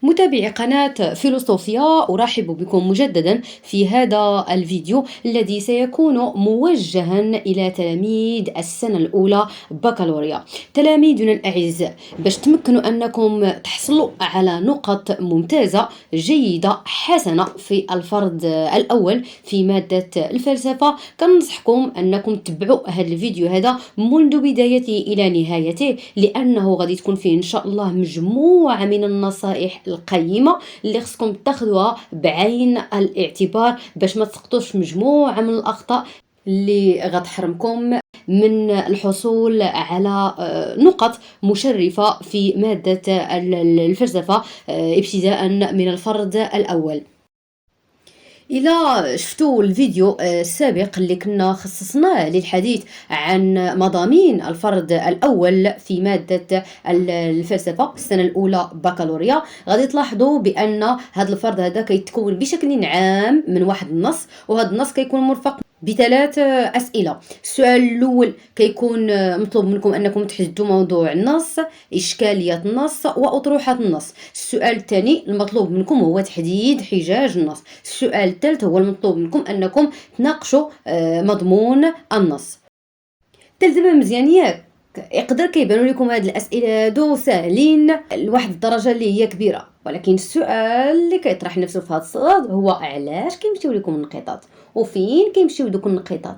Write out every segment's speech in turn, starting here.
متابعي قناة فيلوصوفيا، أرحب بكم مجددا في هذا الفيديو الذي سيكون موجها إلى تلاميذ السنة الأولى بكالوريا. تلاميذنا الأعزاء، باش تمكنوا أنكم تحصلوا على نقط ممتازة جيدة حسنة في الفرض الأول في مادة الفلسفة، كننصحكم أنكم تتبعوا هذا الفيديو هذا منذ بدايته إلى نهايته، لأنه غادي تكون فيه إن شاء الله مجموعة من النصائح القيمة اللي خصكم تاخذوها بعين الاعتبار باش ما تسقطوش مجموعة من الأخطاء اللي غتحرمكم من الحصول على نقط مشرفة في مادة الفلسفة ابتداء من الفرض الأول. إذا شفتوا الفيديو السابق اللي كنا خصصناه للحديث عن مضامين الفرض الأول في مادة الفلسفة السنة الأولى بكالوريا، غادي تلاحظوا بأن هذا الفرض هذا كيتكون بشكل عام من واحد النص، وهذا النص كيكون مرفق بثلاث أسئلة. السؤال الأول كيكون مطلوب منكم أنكم تحددوا موضوع النص، إشكالية النص، وأطروحة النص. السؤال الثاني المطلوب منكم هو تحديد حجاج النص. السؤال الثالث هو المطلوب منكم أنكم تناقشوا مضمون النص. تلزم مزيان ياك، يقدر كيبانوا لكم هاد الأسئلة هادو ساهلين لواحد الدرجة اللي هي كبيرة، ولكن السؤال اللي كيطرح نفسه في هاد الصدد هو علاش كيمشيو لكم النقيطات وفين كيمشيو دوك النقيطات.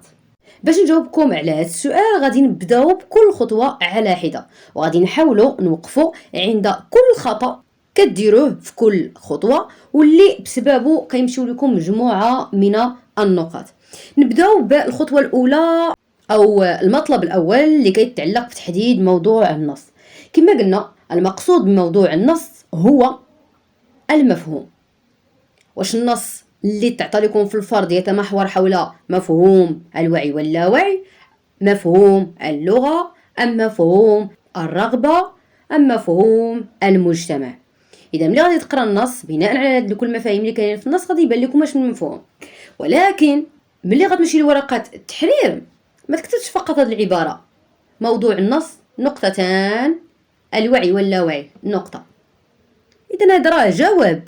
باش نجاوبكم على هذا السؤال غادي نبداو بكل خطوة على حدة، وغادي نحاولوا نوقفوا عند كل خطأ كديروه في كل خطوة واللي بسببه كيمشيو لكم مجموعة من النقاط. نبداو بالخطوة الأولى أو المطلب الأول اللي كيتعلق بتحديد موضوع النص. كما قلنا المقصود بموضوع النص هو المفهوم. واش النص اللي تعطى لكم في الفرض يتمحور حول مفهوم الوعي واللاوعي، مفهوم اللغة، أم مفهوم الرغبة، أم مفهوم المجتمع؟ إذا ملي غادي تقرا النص بناء على هاد كل المفاهيم اللي كاينين في النص غادي يبان لكم واش من مفهوم، ولكن ملي غتمشي لورقة التحرير ما تكتبش فقط هاد العبارة موضوع النص نقطتان الوعي واللاوعي نقطة. إذا هذا راه جواب،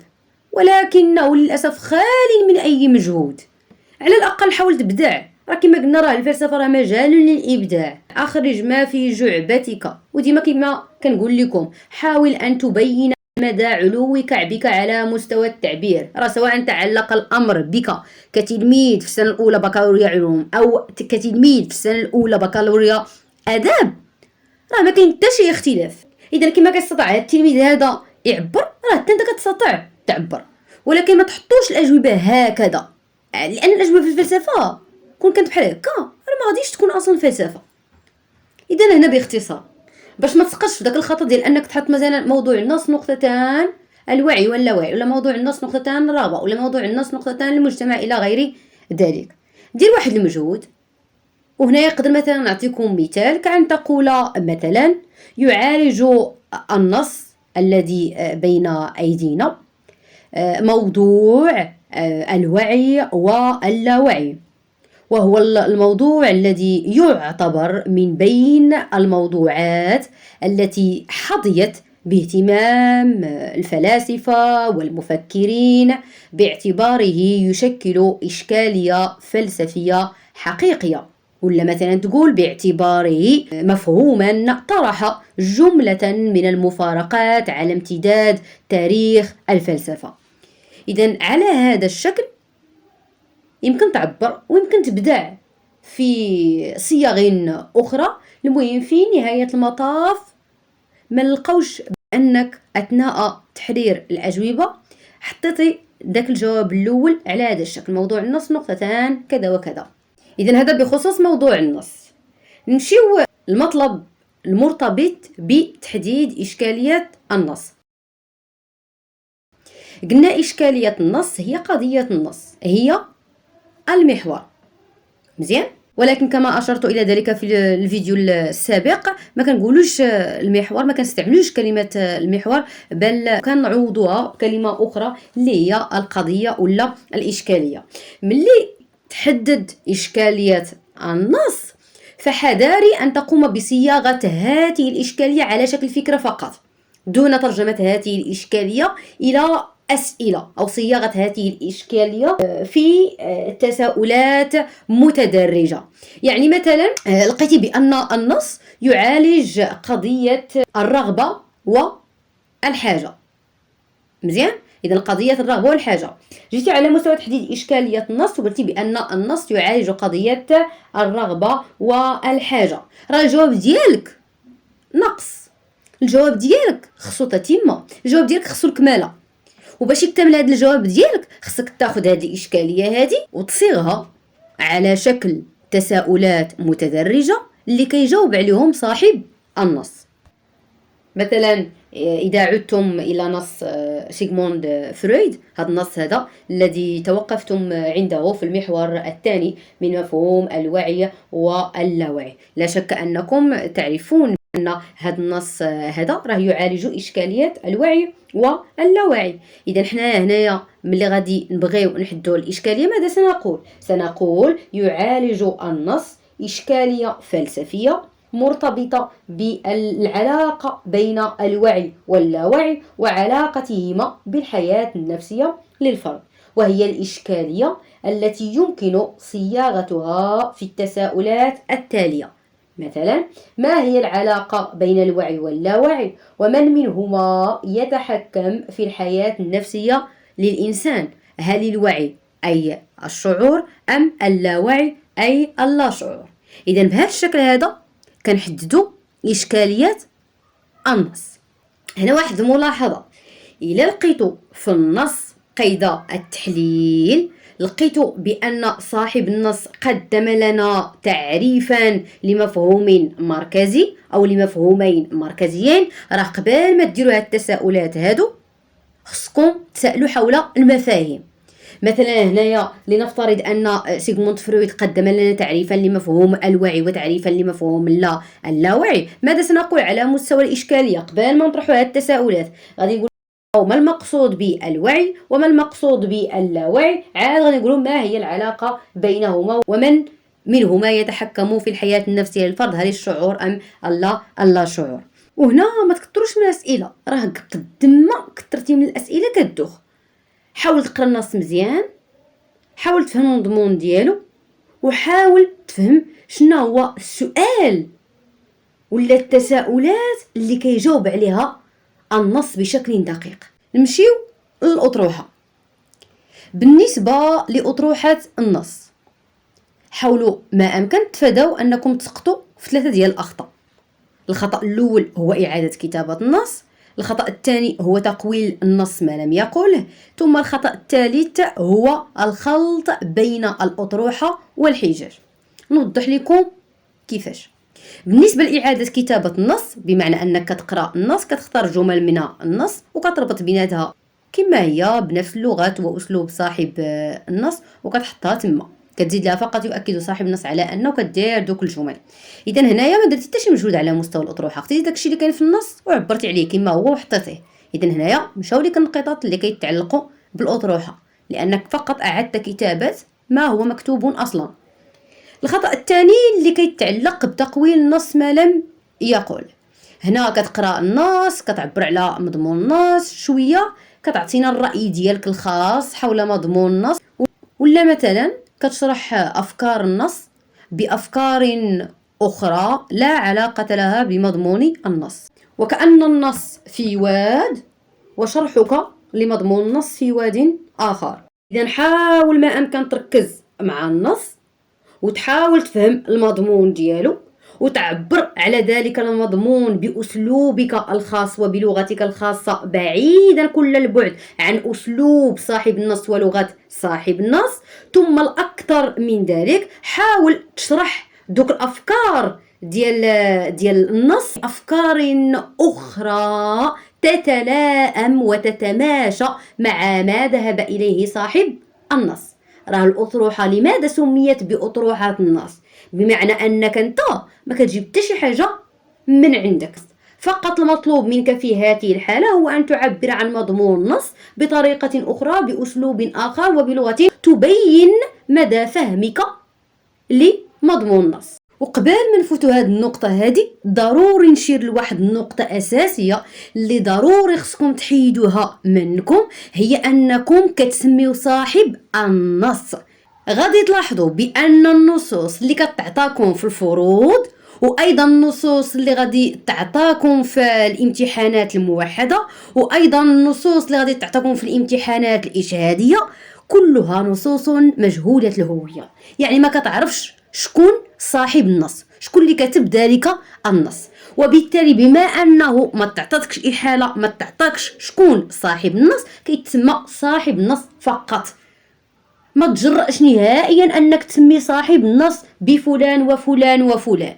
ولكنه للأسف خال من أي مجهود. على الأقل حاول تبدع، راه كما قلنا راه الفلسفة راه مجال للإبداع. أخرج ما في جعبتك، وديما كما كنقول لكم حاول أن تبين مدى علو كعبك على مستوى التعبير، راه سواء تعلق الأمر بك كتلميذ في السنة الأولى بكالوريا علوم أو كتلميذ في السنة الأولى بكالوريا آداب، راه ما كاين حتى شي اختلاف. إذا كما كيستطيع هذا التلميذ هذا يعبر، راه حتى انت كتستطيع تعبر، ولكن ما تحطوش الأجوبة هكذا، لأن الأجوبة في الفلسفة كون كانت بحال هكا راه ما غاديش تكون أصلا فلسفة. إذا هنا باختصار باش ما تسقطش في داك الخطأ ديال أنك تحط مثلا موضوع النص نقطتان الوعي واللاوعي، ولا موضوع النص نقطتان الرغبة، ولا موضوع النص نقطتان المجتمع إلى غير ذلك. دير واحد المجهود. وهنا يقدر مثلا نعطيكم مثال كأن تقول مثلا يعالج النص الذي بين أيدينا موضوع الوعي واللاوعي، وهو الموضوع الذي يعتبر من بين الموضوعات التي حظيت باهتمام الفلاسفة والمفكرين باعتباره يشكل إشكالية فلسفية حقيقية، ولا مثلا تقول باعتباره مفهوما طرح جملة من المفارقات على امتداد تاريخ الفلسفة. إذن على هذا الشكل يمكن تعبر ويمكن تبدع في صيغ أخرى. المهم في نهاية المطاف ما نلقوش بأنك أثناء تحرير الأجوبة حطيتي ذاك الجواب الأول على هذا الشكل موضوع النص نقطتان كذا وكذا. إذن هذا بخصوص موضوع النص. نمشيو المطلب المرتبط بتحديد إشكالية النص. قلنا إشكالية النص هي قضية النص، هي المحور، مزيان. ولكن كما أشرت إلى ذلك في الفيديو السابق ما كنقولوش المحور، ما كنستعملوش كلمة المحور، بل كنعوضوها كلمة أخرى اللي هي القضية ولا الإشكالية. ملي تحدد إشكالية النص فحذاري أن تقوم بصياغة هذه الإشكالية على شكل فكرة فقط، دون ترجمة هذه الإشكالية إلى أسئلة أو صياغة هذه الإشكالية في تساؤلات متدرجة. يعني مثلا لقيتي بأن النص يعالج قضية الرغبة والحاجة. مزيان؟ إذا قضية الرغبة والحاجة، جيتي على مستوى تحديد إشكالية النص وقلتي بأن النص يعالج قضية الرغبة والحاجة، راه الجواب ديالك نقص، الجواب ديالك خصو تتمة، الجواب ديالك خصو الكمالة. وباش يكتمل هذا الجواب ديالك خصك تاخذ هذه الإشكالية هذه وتصيغها على شكل تساؤلات متدرجة اللي كيجاوب عليهم صاحب النص. مثلا إذا عدتم إلى نص سيغموند فرويد، هذا النص هذا الذي توقفتم عنده في المحور الثاني من مفهوم الوعي واللاوعي، لا شك أنكم تعرفون أن هذا النص هذا راه يعالج إشكاليات الوعي واللاوعي. إذا حنا هنايا ملي غادي نبغيو نحدوا الإشكالية ماذا سنقول؟ سنقول يعالج النص إشكالية فلسفية مرتبطة بالعلاقة بين الوعي واللاوعي وعلاقتهما بالحياة النفسية للفرد، وهي الإشكالية التي يمكن صياغتها في التساؤلات التالية. مثلا، ما هي العلاقة بين الوعي واللاوعي؟ ومن منهما يتحكم في الحياة النفسية للإنسان؟ هل الوعي أي الشعور أم اللاوعي أي اللاشعور؟ إذن بهذا الشكل هذا كنحددوا إشكاليات النص. هنا واحد الملاحظة، إلا لقيتو في النص قيد التحليل لقيتو بأن صاحب النص قدم لنا تعريفا لمفهوم مركزي أو لمفهومين مركزيين، راه قبل ما ديروا هاد التساؤلات هادو خصكم تسألوا حول المفاهيم. مثلا هنايا لنفترض أن سيغموند فرويد قدم لنا تعريفا لمفهوم الوعي وتعريفا لمفهوم اللاوعي، ماذا سنقول على مستوى الإشكالية قبل ما نطرحوا هذه التساؤلات؟ غادي نقول ما المقصود بالوعي وما المقصود باللاوعي، عاد غادي نقولوا ما هي العلاقة بينهما ومن منهما يتحكم في الحياة النفسية للفرد، هل الشعور أم اللا شعور. وهنا ما تكتروش من الأسئلة، راه قد ما كثرتي من الأسئلة كدوخ. حاول تقرا النص مزيان، حاول تفهم المضمون ديالو، وحاول تفهم شنو هو السؤال ولا التساؤلات اللي كيجاوب عليها النص بشكل دقيق. نمشيو للأطروحة. بالنسبة لأطروحة النص، حاولوا ما أمكن تفادوا أنكم تسقطوا في 3 ديال الأخطاء. الخطأ الأول هو إعادة كتابة النص، الخطأ الثاني هو تقويل النص ما لم يقله، ثم الخطأ الثالث هو الخلط بين الأطروحة والحجاج. نوضح لكم كيفاش. بالنسبة لإعادة كتابة النص، بمعنى أنك تقرأ النص كتختار جمل من النص وكتربط بيناتها كما هي بنفس اللغة وأسلوب صاحب النص وكتحطها تما، كتزيد لها فقط يؤكد صاحب النص على انه كدير دوك الجمل. اذا هنايا ما درتي حتى شي مجهود على مستوى الاطروحه، خديتي داكشي اللي كاين في النص وعبرتي عليه كما هو وحطيتيه. اذا هنايا مشاو لك النقطات اللي كيتعلقوا بالاطروحه لانك فقط اعدت كتابه ما هو مكتوب اصلا. الخطا الثاني اللي كيتعلق بتقويل النص ما لم يقل. هنا كتقرا النص كتعبر على مضمون النص شويه، كتعطينا الراي ديالك الخاص حول مضمون النص، ولا مثلا كتشرح أفكار النص بأفكار أخرى لا علاقة لها بمضمون النص، وكأن النص في واد وشرحك لمضمون النص في واد آخر. إذا حاول ما أمكن تركز مع النص وتحاول تفهم المضمون ديالو وتعبر على ذلك المضمون بأسلوبك الخاص وبلغتك الخاصة بعيدا كل البعد عن أسلوب صاحب النص ولغة صاحب النص. ثم الأكثر من ذلك حاول تشرح دوك الأفكار ديال النص أفكار أخرى تتلائم وتتماشى مع ما ذهب إليه صاحب النص. راه الأطروحة لماذا سميت بأطروحة النص؟ بمعنى أنك أنت ما كتجيب حتى شي حاجة من عندك، فقط المطلوب منك في هذه الحالة هو أن تعبر عن مضمون النص بطريقة أخرى بأسلوب آخر وبلغة تبين مدى فهمك لمضمون النص. وقبل ما نفوتوا هاد النقطه هذه ضروري نشير لواحد النقطه اساسيه اللي ضروري خصكم تحيدوها منكم، هي انكم كتسميو صاحب النص. غادي تلاحظوا بان النصوص اللي كتعطاكم في الفروض وايضا النصوص اللي غادي تعطاكم في الامتحانات الموحده وايضا النصوص اللي غادي تعطاكم في الامتحانات الاجهاديه كلها نصوص مجهوله الهويه، يعني ما كتعرفش شكون صاحب النص، شكون اللي كتب ذلك النص. وبالتالي بما انه ما تعطاتكش احاله، ما تعطاكش شكون صاحب النص، كيتسمى صاحب النص فقط. ما تجرأش نهائيا انك تسمي صاحب النص بفلان وفلان وفلان.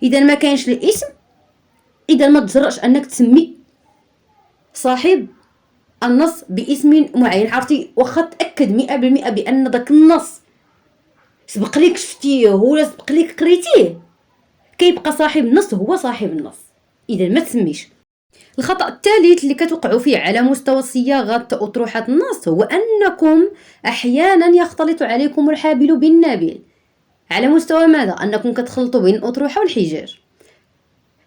اذا ما كانش الاسم، اذا ما تجرأش انك تسمي صاحب النص باسم معين. عرفتي واخا تاكد 100% بان داك النص سبق ليك شفتيه ولا سبق ليك قريتيه، كيبقى صاحب النص هو صاحب النص. اذا ما تسميش. الخطأ الثالث اللي كتوقعوا فيه على مستوى صياغة أطروحة النص هو أنكم أحيانا يختلط عليكم الحابل بالنابل. على مستوى ماذا؟ أنكم كتخلطوا بين الأطروحة والحجاج،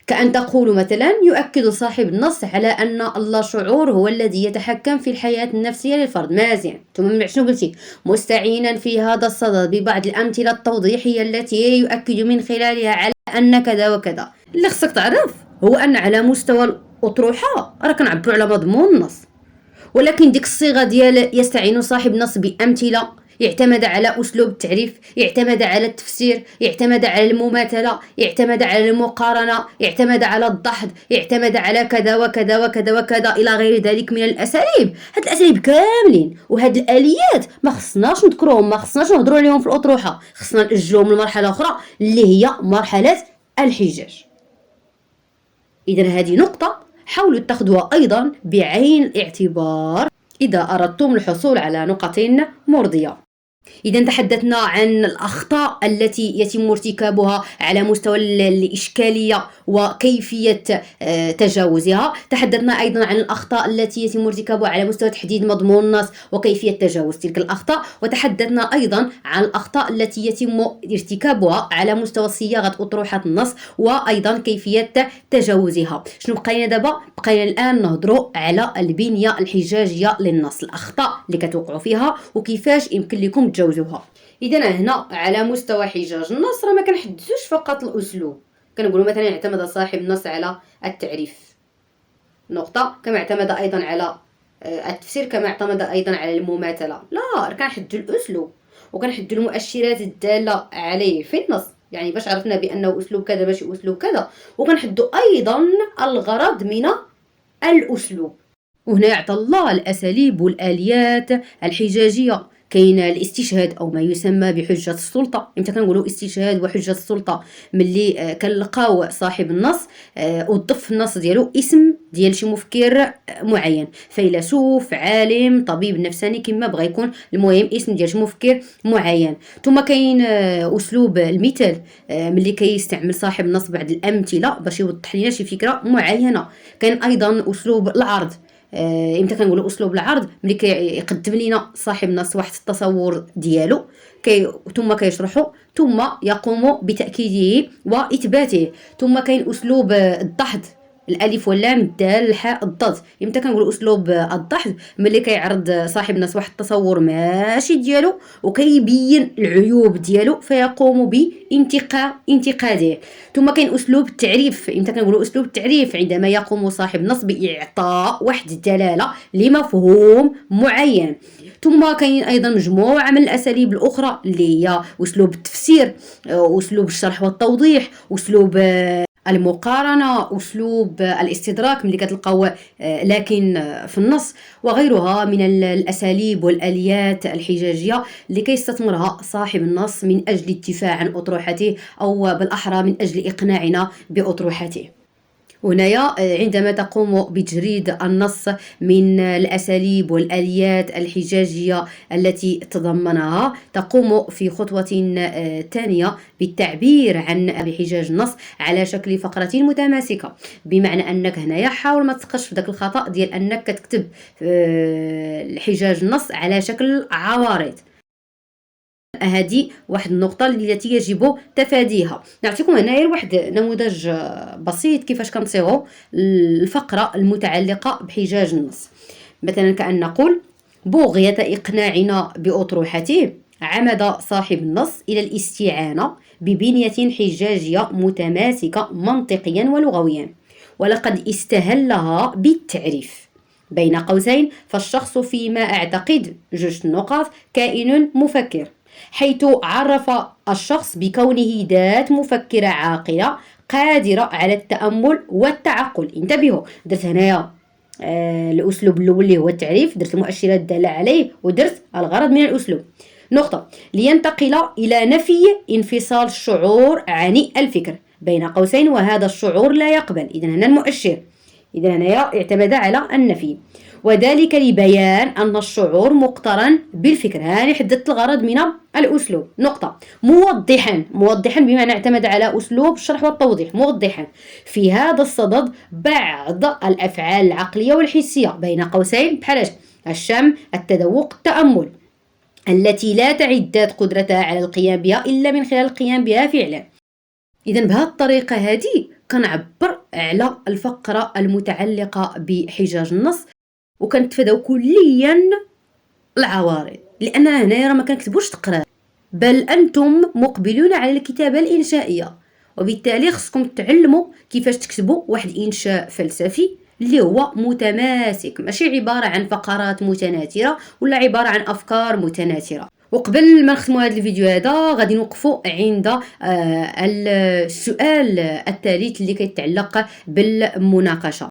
كأن تقول مثلا يؤكد صاحب النص على أن الله شعور هو الذي يتحكم في الحياة النفسية للفرد. مازال ثم من شنو قلتي؟ مستعينا في هذا الصدد ببعض الأمثلة التوضيحية التي يؤكد من خلالها على أن كذا وكذا. اللي خصك تعرف هو أن على مستوى الأطروحة راه كنعبروا على مضمون النص، ولكن ديك الصيغة ديال يستعين صاحب النص بأمثلة يعتمد على أسلوب التعريف، يعتمد على التفسير، يعتمد على المماثلة، يعتمد على المقارنة، يعتمد على الدحض، يعتمد على كذا وكذا وكذا وكذا إلى غير ذلك من الأساليب. هاد الأساليب كاملين وهاد الآليات ما خصناش نذكروهم، ما خصناش نهضروا عليهم في الأطروحة، خصنا نأجلوهم لمرحلة أخرى اللي هي مرحلة الحجاج. إذا هذه نقطة حاولوا تاخذوها أيضا بعين الاعتبار إذا أردتم الحصول على نقط مرضية. إذا تحدثنا عن الأخطاء التي يتم ارتكابها على مستوى الإشكالية وكيفية تجاوزها، تحدثنا أيضا عن الأخطاء التي يتم ارتكابها على مستوى تحديد مضمون النص وكيفية تجاوز تلك الأخطاء، وتحدثنا أيضا عن الأخطاء التي يتم ارتكابها على مستوى صياغة أطروحة النص وأيضا كيفية تجاوزها. شنو بقينا دابا؟ بقينا الآن نهضروا على البنية الحجاجية للنص، الأخطاء اللي كتوقعوا فيها وكيفاش يمكن لكم تجاوزوها. اذا هنا على مستوى حجاج النص راه ما كنحدثوش فقط الاسلوب، كنقولوا مثلا اعتمد صاحب النص على التعريف نقطه، كما اعتمد ايضا على التفسير، كما اعتمد ايضا على المماثله. لا، راه كنحددوا الاسلوب وكنحددوا المؤشرات الداله عليه في النص، يعني باش عرفنا بانه اسلوب كذا ماشي اسلوب كذا، وكنحددوا ايضا الغرض من الاسلوب. وهنا يعطى الله الاساليب والاليات الحجاجيه. كاين الاستشهاد او ما يسمى بحجه السلطه. امتى كنقولوا استشهاد وحجه السلطه؟ ملي كنلقاو صاحب النص وضف في النص ديالو اسم ديال شي مفكر معين، فيلسوف، عالم، طبيب نفساني، كما بغى يكون، المهم اسم ديال شي مفكر معين. ثم كاين اسلوب المثال، ملي كيستعمل صاحب النص بعض الامثله باش يوضح لنا شي فكره معينه. كاين ايضا اسلوب العرض. امتى كنقولوا اسلوب العرض؟ ملي كيقدم لنا صاحب النص واحد التصور ديالو ثم كيشرحه ثم يقوم بتاكيده واثباته. ثم كاين اسلوب الدحض، الالف واللام، الدال، الحاء، الضاد. امتى كنقولوا اسلوب الدحض؟ ملي كيعرض صاحب النص واحد التصور ماشي ديالو وكيبين العيوب ديالو فيقوم بانتقاده. ثم كاين اسلوب التعريف. امتى كنقولوا اسلوب التعريف؟ عندما يقوم صاحب النص باعطاء واحد الدلاله لمفهوم معين. ثم كاين ايضا مجموعه من الاساليب الاخرى اللي هي اسلوب التفسير، اسلوب الشرح والتوضيح، اسلوب المقارنة، أسلوب الاستدراك ملي كتلقاو لكن في النص، وغيرها من الأساليب والآليات الحجاجية اللي كيستثمرها صاحب النص من أجل الدفاع عن أطروحته أو بالأحرى من أجل إقناعنا بأطروحته. هنايا عندما تقوم بتجريد النص من الأساليب والآليات الحجاجية التي تضمنها، تقوم في خطوة ثانية بالتعبير عن بحجاج النص على شكل فقرة متماسكة. بمعنى أنك هنايا حاول ما تسقطش في ذاك الخطأ ديال أنك كتكتب الحجاج النص على شكل عوارض. هذه واحد النقطة التي يجب تفاديها. نعطيكم هنايا واحد نموذج بسيط كيفاش كنصيغوا الفقرة المتعلقة بحجاج النص. مثلا كأن نقول: بغية إقناعنا بأطروحته عمد صاحب النص إلى الاستعانة ببنية حجاجية متماسكة منطقيا ولغويا، ولقد استهلها بالتعريف. بين قوسين: فالشخص فيما أعتقد جوج النقاط كائن مفكر، حيث عرف الشخص بكونه ذات مفكرة عاقلة قادرة على التأمل والتعقل. انتبهوا، درت هنايا الأسلوب الأول اللي هو التعريف، درت المؤشرات الدالة عليه، ودرت الغرض من الأسلوب. نقطة: لينتقل إلى نفي انفصال الشعور عن الفكر، بين قوسين: وهذا الشعور لا يقبل. إذا هنا المؤشر، إذا هنايا اعتمد على النفي، وذلك لبيان أن الشعور مقترن بالفكر. هاني حددت الغرض من الأسلوب. نقطة: موضحا بمعنى اعتمد على أسلوب الشرح والتوضيح. موضحا في هذا الصدد بعض الأفعال العقلية والحسية، بين قوسين بحال الشم، التذوق، التأمل، التي لا تعد ذات قدرتها على القيام بها إلا من خلال القيام بها فعلا. إذا بهذه الطريقة هذه كنعبر على الفقرة المتعلقة بحجاج النص، وكنتفاداو كليا العوارض، لأن هنايا راه ما كنكتبوش تقرار، بل أنتم مقبلون على الكتابة الإنشائية، وبالتالي خصكم تعلموا كيفاش تكتبوا واحد إنشاء فلسفي اللي هو متماسك، ماشي عبارة عن فقرات متناثرة ولا عبارة عن أفكار متناثرة. وقبل ما نختموا هذا الفيديو هذا غادي نوقفوا عند السؤال الثالث اللي كيتعلق بالمناقشة.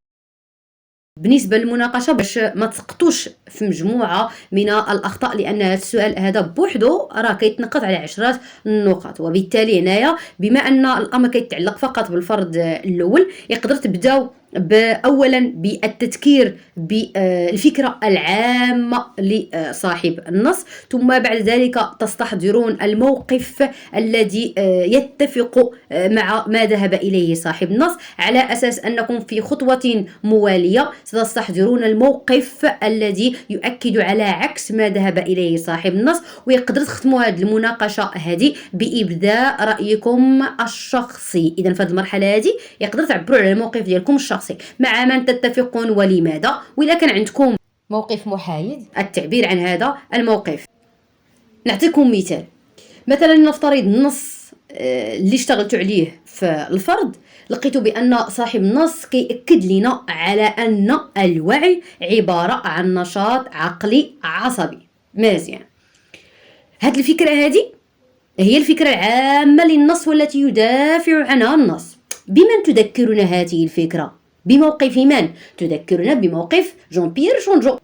بالنسبة للمناقشة، باش ما تسقطوش في مجموعة من الأخطاء، لأن هذا السؤال هذا بوحدو راه كيتنقط على 10 نقاط، وبالتالي هنايا بما أن الأمر كيتعلق فقط بالفرد الأول، يقدر تبداو أولا بالتذكير بالفكرة العامة لصاحب النص، ثم بعد ذلك تستحضرون الموقف الذي يتفق مع ما ذهب إليه صاحب النص، على أساس أنكم في خطوة موالية ستستحضرون الموقف الذي يؤكد على عكس ما ذهب إليه صاحب النص، ويقدر تختموا هذه المناقشة هذه بإبداء رأيكم الشخصي. إذا في هذه المرحلة هذه يقدر تعبروا على الموقف ديالكم الشخصي، مع من تتفقون ولماذا، وإذا كان عندكم موقف محايد التعبير عن هذا الموقف. نعطيكم مثال. مثلا نفترض النص اللي اشتغلت عليه في الفرد، لقيت بأن صاحب النص كيأكد لنا على أن الوعي عبارة عن نشاط عقلي عصبي. مزيان، هاد الفكرة هذه هي الفكرة العامة للنص والتي يدافع عنها النص. بمن تذكرنا هذه الفكرة؟ بموقف من؟ تذكرنا بموقف جون بيير شونجو،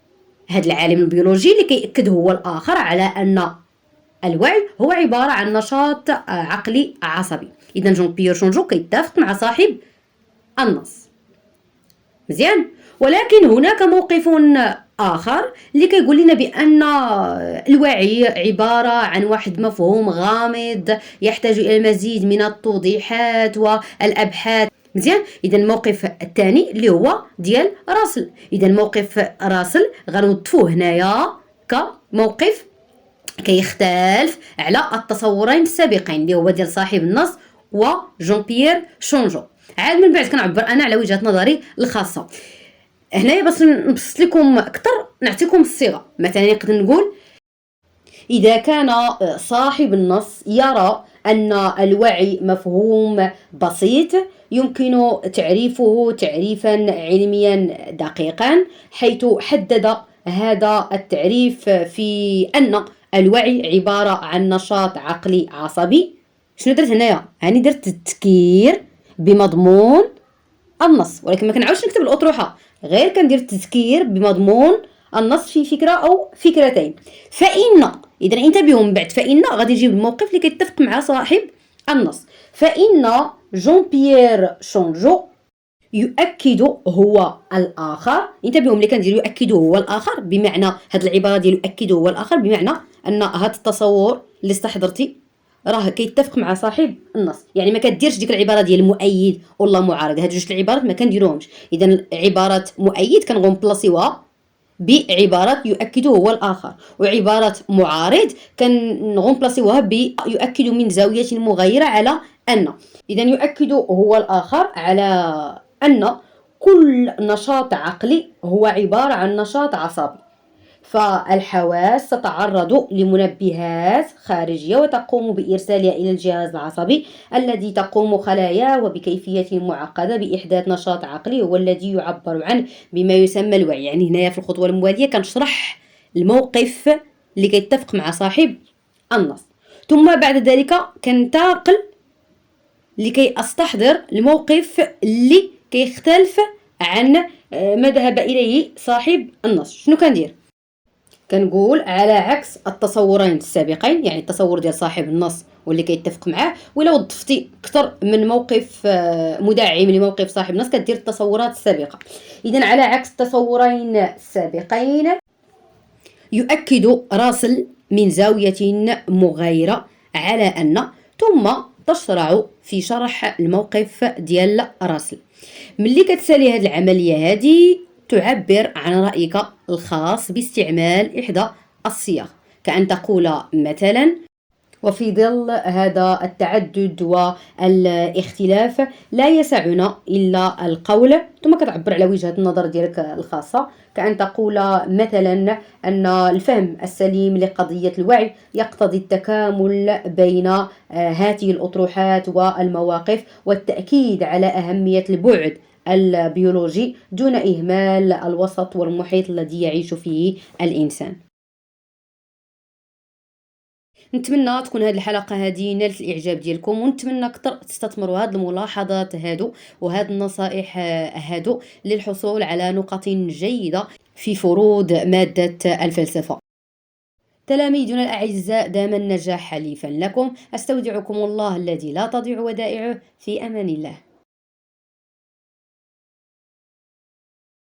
هذا العالم البيولوجي اللي كيأكد هو الآخر على أن الوعي هو عبارة عن نشاط عقلي عصبي. إذا جون بيير شونجو كيتفق مع صاحب النص. مزيان، ولكن هناك موقف آخر اللي كيقول لنا بأن الوعي عبارة عن واحد مفهوم غامض يحتاج إلى المزيد من التوضيحات والأبحاث. مزيان، إذا الموقف الثاني اللي هو ديال راسل. إذا موقف راسل غنوظفوه هنايا كموقف كيختلف على التصورين السابقين اللي هو ديال صاحب النص وجون بيير شونجو. عاد من بعد كنعبر انا على وجهة نظري الخاصه. هنايا باش نبسط لكم اكثر نعطيكم الصيغه. مثلا نقدر نقول: اذا كان صاحب النص يرى ان الوعي مفهوم بسيط يمكن تعريفه تعريفا علميا دقيقا، حيث حدد هذا التعريف في ان الوعي عبارة عن نشاط عقلي عصبي. شنو درت هنايا؟ هاني درت التذكير بمضمون النص، ولكن ما كنعاودش نكتب الأطروحة، غير كندير التذكير بمضمون النص في فكرة أو فكرتين. فإن، إذا انتبهوا من بعد، فإن غادي نجيب الموقف اللي كيتفق مع صاحب النص. فإن جون بيير شونجو يؤكد هو الآخر. انتبهوا ملي كندير يؤكد هو الآخر، بمعنى هاد العبارة ديال يؤكد هو الآخر بمعنى أن هاد التصور اللي استحضرتي راه كيتفق مع صاحب النص. يعني ما كديرش ديك العبارة ديال مؤيد ولا معارض، هاد جوج العبارات ما كنديروهمش. إذا عبارة مؤيد كنغنبلاصيوها بعبارات يؤكد هو الآخر، وعبارات معارض كنغومبلاسيوها يؤكد من زاوية مغايرة على أن. إذا يؤكد هو الآخر على أن كل نشاط عقلي هو عبارة عن نشاط عصبي، فالحواس تتعرض لمنبهات خارجية وتقوم بإرسالها إلى الجهاز العصبي الذي تقوم خلاياه وبكيفية معقدة بإحداث نشاط عقلي هو الذي يعبر عنه بما يسمى الوعي. يعني هنايا في الخطوة الموالية كنشرح الموقف اللي كيتفق مع صاحب النص، ثم بعد ذلك كنتقل لكي أستحضر الموقف اللي كيختلف عن ما ذهب إليه صاحب النص. شنو كندير؟ كنقول على عكس التصورين السابقين، يعني التصور ديال صاحب النص واللي كيتفق معاه، ولا وظفتي اكثر من موقف مدعم لموقف صاحب النص كدير التصورات السابقه. اذا على عكس التصورين السابقين يؤكد راسل من زاويه مغايره على ان، ثم تشرع في شرح الموقف ديال راسل. ملي كتسالي هذه العمليه هذه تعبر عن رأيك الخاص باستعمال إحدى الصيغ، كأن تقول مثلا: وفي ظل هذا التعدد والاختلاف لا يسعنا إلا القول، ثم كتعبر على وجهة النظر ديالك الخاصة، كأن تقول مثلا أن الفهم السليم لقضية الوعي يقتضي التكامل بين هذه الأطروحات والمواقف والتأكيد على أهمية البعد البيولوجي دون إهمال الوسط والمحيط الذي يعيش فيه الإنسان. نتمنى تكون هذه الحلقة هذه نالت الإعجاب ديالكم، ونتمنى أكثر تستثمروا هذه الملاحظات هادو وهذه النصائح هادو للحصول على نقط جيدة في فروض مادة الفلسفة. تلاميذنا الأعزاء، دام النجاح حليفا لكم. أستودعكم الله الذي لا تضيع ودائعه، في أمان الله.